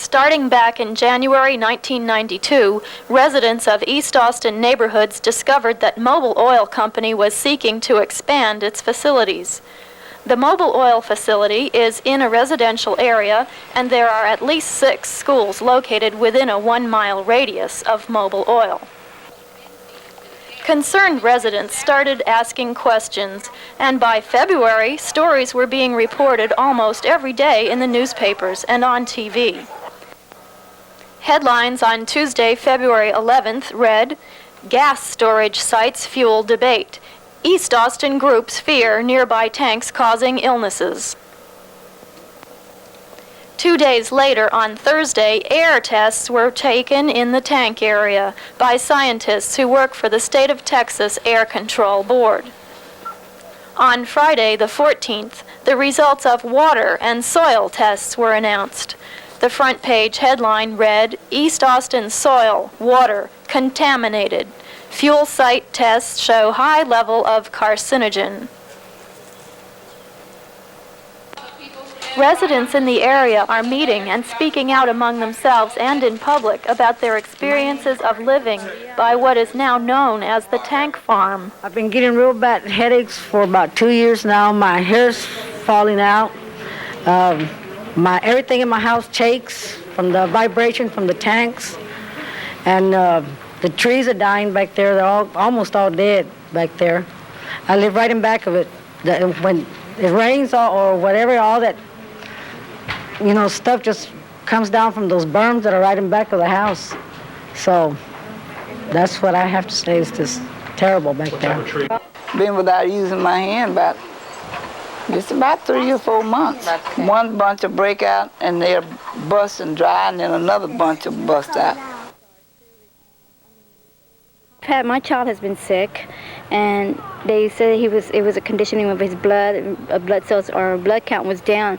Starting back in January 1992, residents of East Austin neighborhoods discovered that Mobil Oil Company was seeking to expand its facilities. The Mobil Oil facility is in a residential area, and there are at least 6 schools located within a 1-mile radius of Mobil Oil. Concerned residents started asking questions, and by February, stories were being reported almost every day in the newspapers and on TV. Headlines on Tuesday, February 11th read, "Gas storage sites fuel debate. East Austin groups fear nearby tanks causing illnesses." 2 days later, on Thursday, air tests were taken in the tank area by scientists who work for the State of Texas Air Control Board. On Friday, the 14th, the results of water and soil tests were announced. The front page headline read, "East Austin soil, water, contaminated. Fuel site tests show high level of carcinogen." Residents in the area are meeting and speaking out among themselves and in public about their experiences of living by what is now known as the tank farm. I've been getting real bad headaches for about 2 years now. My hair's falling out. Everything in my house shakes from the vibration from the tanks. And the trees are dying back there. They're almost all dead back there. I live right in back of it. When it rains or whatever, all that stuff just comes down from those berms that are right in back of the house. So that's what I have to say. It's just terrible back there. Been without using my hand about 3 or 4 months. One bunch will break out and they'll bust and dry, and then another bunch will bust out. My child has been sick, and they said it was a conditioning of his blood cells or blood count was down,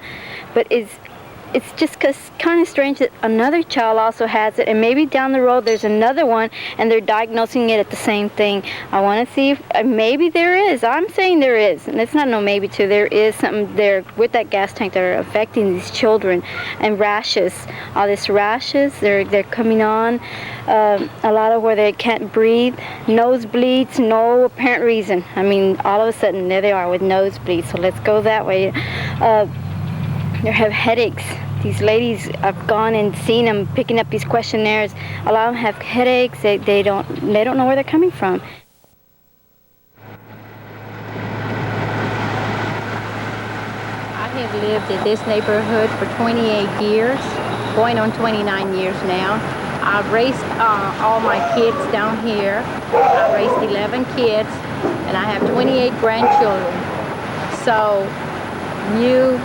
but it's just kind of strange that another child also has it, and maybe down the road there's another one, and they're diagnosing it at the same thing. I want to see if maybe there is. I'm saying there is, and it's not no maybe too. There is something there with that gas tank that are affecting these children, and rashes. All these rashes, they're coming on. A lot of where they can't breathe, nosebleeds, no apparent reason. I mean, all of a sudden there they are with nosebleeds. So let's go that way. They have headaches. These ladies, I've gone and seen them picking up these questionnaires. A lot of them have headaches. They don't know where they're coming from. I have lived in this neighborhood for 28 years, going on 29 years now. I've raised all my kids down here. I raised 11 kids, and I have 28 grandchildren. So you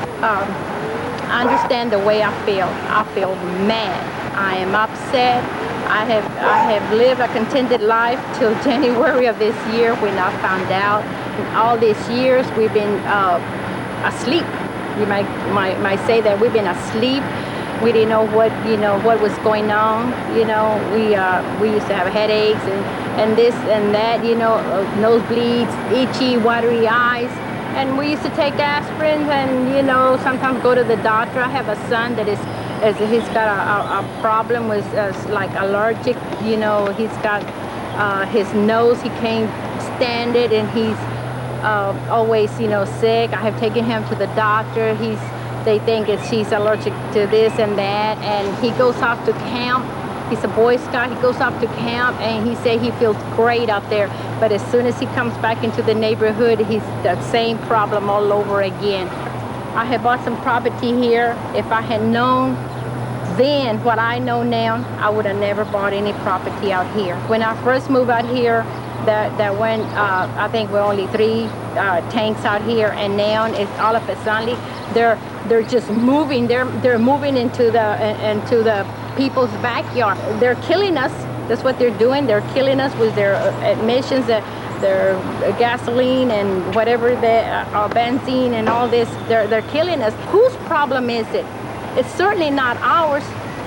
understand the way I feel. I feel mad. I am upset. I have lived a contented life till January of this year when I found out. In all these years we've been asleep. You might say that we've been asleep. We didn't know what was going on. We used to have headaches and this and that. Nosebleeds, itchy, watery eyes. And we used to take aspirin and, sometimes go to the doctor. I have a son that he's got a problem with like allergic, he's got his nose, he can't stand it, and he's always, sick. I have taken him to the doctor. They think he's allergic to this and that, and he goes off to camp. He's a Boy Scout. He goes off to camp, and he said he feels great out there. But as soon as he comes back into the neighborhood, he's the same problem all over again. I had bought some property here. If I had known then what I know now, I would have never bought any property out here. When I first moved out here, I think we're only 3 tanks out here, and now it's all of a sudden they're just moving. They're moving into the people's backyard. They're killing us. That's what they're doing. They're killing us with their emissions, their gasoline and whatever, benzene and all this. They're killing us. Whose problem is it? It's certainly not ours.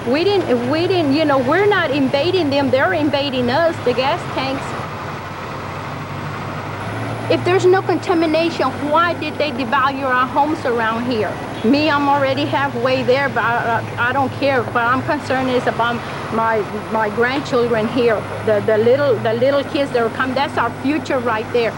We didn't. We're not invading them. They're invading us. The gas tanks. If there's no contamination, why did they devalue our homes around here? Me, I'm already halfway there, but I don't care. But I'm concerned is about my grandchildren here, the little kids that will come. That's our future right there.